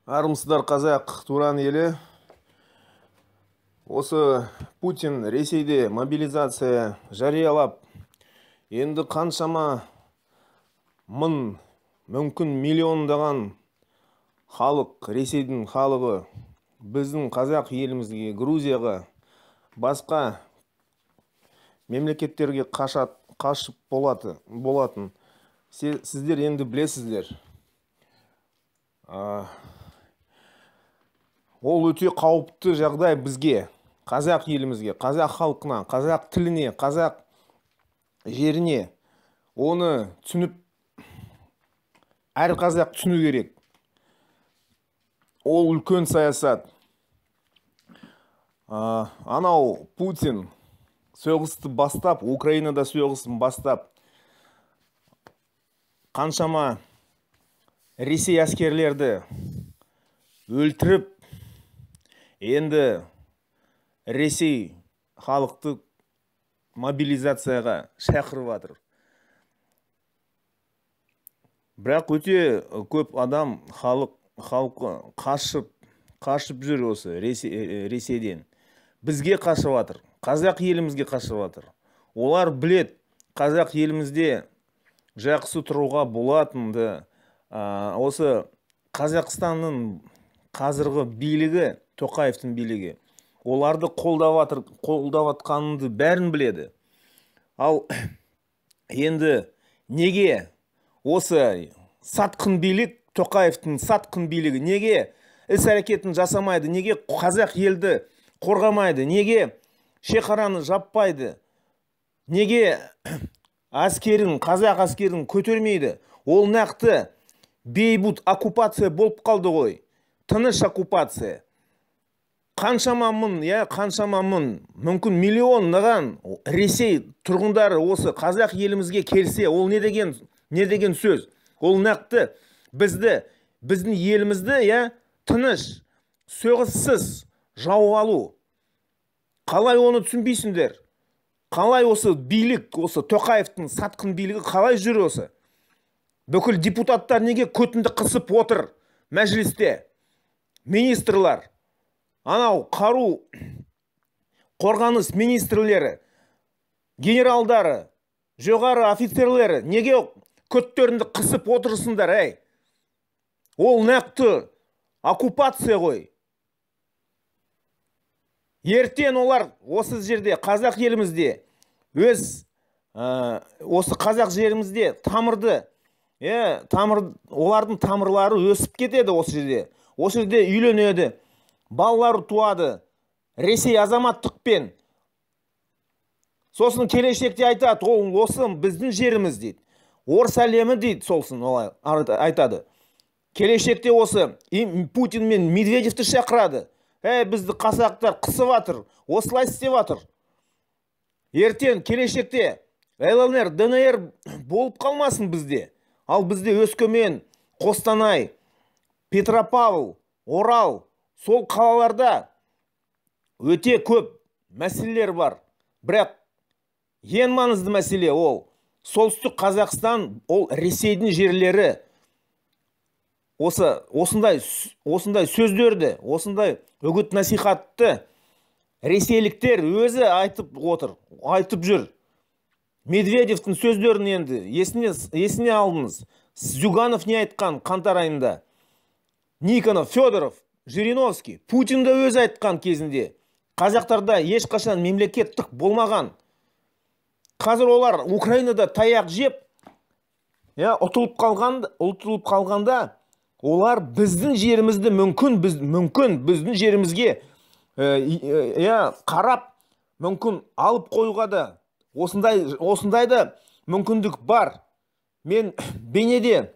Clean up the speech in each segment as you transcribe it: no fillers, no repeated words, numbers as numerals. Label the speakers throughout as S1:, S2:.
S1: Армысыздар қазақ туран елі. Осы Путин Ресейде мобилизация жариялап, енді қаншама мың, мүмкін миллиондаған халық, Ресейдің халығы біздің қазақ елімізге, Грузияға, басқа мемлекеттерге қашып болатын. Сіздер енді білесіздер. Ол өте қауіпті жағдай бізге, қазақ елімізге, қазақ халқына, қазақ тіліне, қазақ жеріне. Оны түсініп, әр қазақ түсіну керек. Ол үлкен саясат. Анау Путин соғысты бастап, Украинада соғысын бастап, қаншама Ресей әскерлерді өлтіріп, енді Ресей халықты мобилизацияға шақырып жатыр. Бірақ өте көп адам, халқы қашып жүр осы Ресейден. Бізге қашып жатыр, қазақ елімізге қашып жатыр. Олар білет, қазақ елімізде жақсы тұруға болатынды. Осы Қазақстанның қазіргі билігі, Тоқаевтың билігі, оларды қолдаватқанды бәрін біледі. Ал енді неге осы сатқын билік, Тоқаевтың сатқын билігі неге іс-әрекетін жасамайды, неге қазақ елді қорғамайды, неге шекараны жаппайды, неге қазақ әскерін көтермейді? Ол нақты бейбіт оккупация болып қалды ғой, тыныш оккупация. Қаншама мың, мүмкін миллиондаған Ресей тұрғындары осы қазақ елімізге келсе, ол не деген сөз? Ол нақты біздің елімізді тыныш, соғыссыз жауып алу. Қалай оны түсінбейсіңдер? Қалай осы билік, осы Тоқаевтың сатқын билігі қалай жүр осы? Бүкіл депутаттар неге көтінді қысып отыр мәжілісте? Министрлар, анау қару қорғаныс министрлері, генералдары, жоғары офицерлері неге көттерінді қысып отырсыңдар, әй? Ол нақты оккупация ғой. Ертең олар осы жерде, қазақ елімізде, осы қазақ жерімізде олардың тамырлары өсіп кетеді осы жерде. Осы жерде үйленеді, балалары туады, Ресей азаматтықпен. Сосын келешекте айтады, ол осы біздің жеріміз дейді. Орыс әлемі дейді, солсын олай айтады. Келешекте осы Путин мен Медведевті шақырады. Бізді қазақтар қысып жатыр, осылай істеп жатыр. Ертең келешекте ЛНР, ДНР болып қалмасын бізде. Ал бізде Өскемен, Қостанай, Петропавл, Орал, сол қалаларда өте көп мәселелер бар. Бірақ ең маңызды мәселе ол солтүстік Қазақстан, ол Ресейдің жерлері. Осындай сөздерді, осындай үгіт насихатты ресейліктер өзі айтып жүр. Медведевтің сөздерін енді есіне алдыңыз. Зюганов не айтқан қаңтар айында? Никонов, Федоров, Жириновский, Путин да өзі айтқан кезінде. Қазақтарда ешқашан мемлекеттік болмаған. Қазір олар Украинада таяқ жеп, ұтылып қалғанда, олар біздің жерімізді мүмкін біздің жерімізге қарап, мүмкін алып қоюға да осындайда мүмкіндік бар. Мен бейнеде,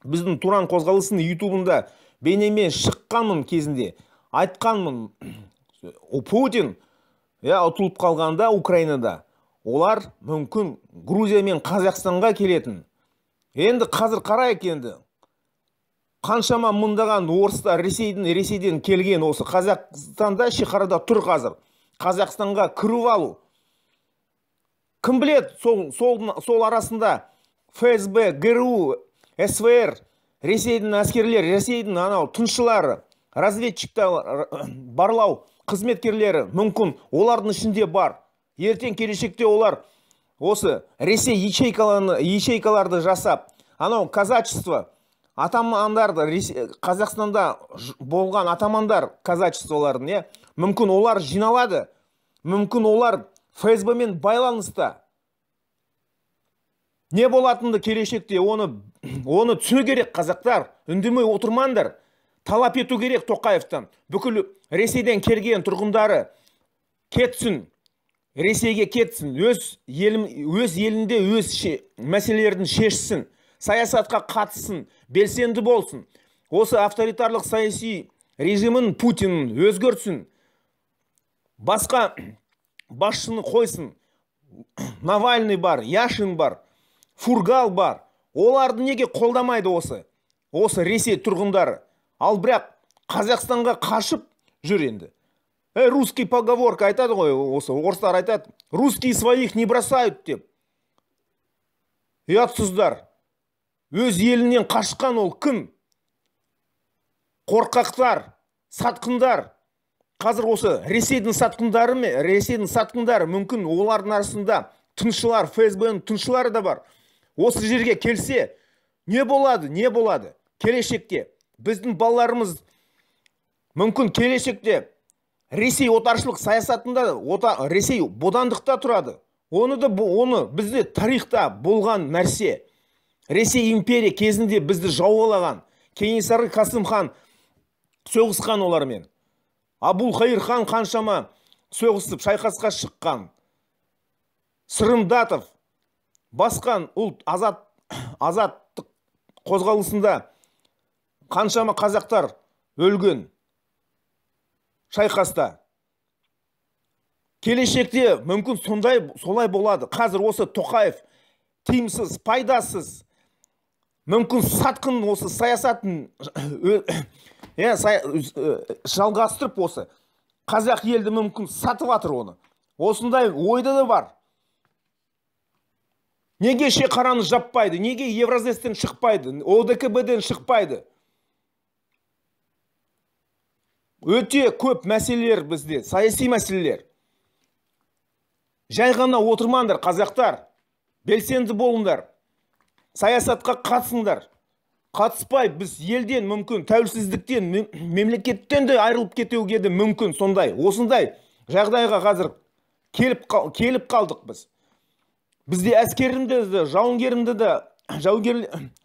S1: біздің Туран қозғалысының ютубында бейнемен шыққанмын кезінде, айтқанмын. Путин ұтылып қалғанда Украинада, олар мүмкін Грузия мен Қазақстанға келетін. Енді қазір қарайық енді. Қаншама мыңдаған орыстар Ресейден келген осы Қазақстанда шекарада тұр қазір. Қазақстанға кіріп алу. Кім білет, сол арасында ФСБ, ГРУ, СВР Ресейдің әскерлері, Ресейдің анау тыңшылары, разведчиктар, барлау қызметкерлері мүмкін олардың ішінде бар. Ертең келешекте олар осы Ресей ячейкаларды жасап, анау казачество, атамандарды, Қазақстанда болған атамандар казачестволарын, мүмкін олар жиналады, мүмкін олар ФСБ-мен байланыста. Не болатынды келешекте оны түсіну керек, қазақтар. Үндемей отырмаңдар. Талап ету керек Тоқаевтан. Бүкіл Ресейден келген тұрғындары кетсін. Ресейге кетсін. Өз елінде өз мәселелерін шешсін. Саясатқа қатыссын. Белсенді болсын. Осы авторитарлық саяси режимін Путинін өзгертсін. Басқа басшыны қойсын. Навальный бар, Яшин бар, Фургал бар. Оларды неге қолдамайды осы Ресей тұрғындары? Ал бірақ Қазақстанға қашып жүр енді. Русский поговорка айтады ғой, осы орыстар айтады. Русские своих не бросают деп. Ұятсыздар. Өз елінен қашқан ол кім? Қорқақтар, сатқындар. Қазір осы Ресейдің сатқындары мүмкін олардың арасында тыңшылар, ФСБ-ның тыңшылары да бар. Осы жерге келсе, не болады? Келешекте біздің балаларымыз мүмкін келешекте Ресей отаршылық саясатында, Ресей бодандықта тұрады. Оны бізде тарихта болған нәрсе. Ресей империя кезінде бізді жаулаған, Кенесары Қасым хан соғысқан олармен. Абулхайыр хан қаншама соғысып шайқасқа шыққан. Сырымдатов басқан ұлт азаттық қозғалысында қаншама қазақтар өлген шайқаста. Келешекте мүмкін солай болады. Қазір осы Тоқаев тиімсіз, пайдасыз, мүмкін сатқын осы саясатын жалғастырып осы қазақ елді мүмкін сатып атыр оны. Осындай ойда да бар. Неге шекараны жаппайды? Неге Евразестен шықпайды? ОДКБ-ден шықпайды? Өте көп мәселелер бізде, саяси мәселелер. Жай ғана отырмаңдар, қазақтар. Белсенді болыңдар. Саясатқа қатысыңдар. Қатыспай біз елден мүмкін, тәуелсіздіктен, мемлекеттен де айырылып кетуге де мүмкін сондай. Осындай жағдайға қазір келіп қалдық біз. Бізде әскерімді де,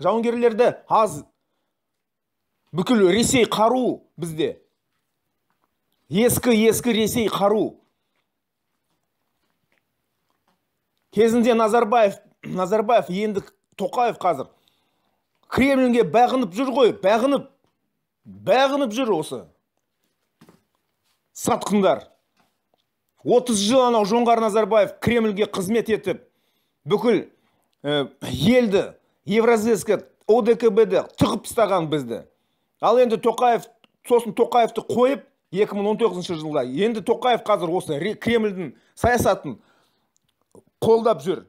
S1: жауынгерлерді аз. Бүкіл Ресей қару бізде. Ескі Ресей қару. Кезінде Назарбаев енді Тоқаев қазір Кремльге бағынып жүр ғой, бағынып жүр осы сатқындар. 30 жыл анау Жоңғар Назарбаев Кремльге қызмет етіп, бүкіл елді Евразеске ОДКБ-де тығып тастаған бізді. Ал енді Тоқаевты қойып 2019 жылда енді Тоқаев қазір осы Кремльдің саясатын қолдап жүр.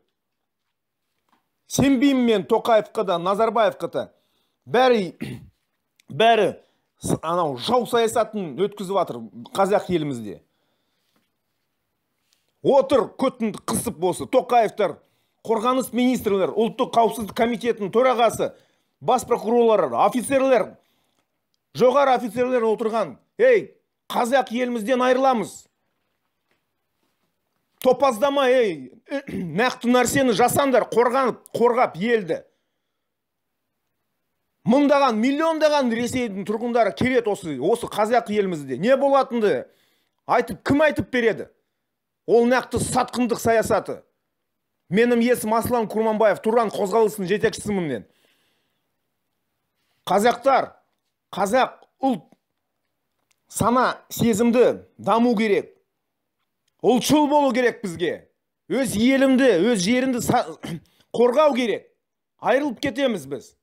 S1: Сенбеймін мен Тоқаевқа да, Назарбаевқа да. Бәрі анау жау саясатын өткізіп жатыр қазақ елімізде. Отыр көтінді қысып болсы. Тоқаевтар, қорғаныс министрлер, ұлттық қауіпсіздік комитетінің төрағасы, бас прокурорлар, офицерлер, жоғары офицерлер отырған. Қазақ елімізден айырыламыз. Топаздама, нақты нәрсені жасандар, қорғап елді. Мыңдаған, миллиондаған Ресейдің тұрғындары келет осы қазақ елімізде. Не болатынды кім айтып береді? Ол нақты сатқындық саясаты. Менің есім Аслан Курманбаев, Туран қозғалысының жетекшісімін мен. Қазақтар, қазақ ұлт сана сезімді даму керек. Ұлтшыл болу керек бізге. Өз елімді, өз жерінді қорғау керек. Айырылып кетеміз біз.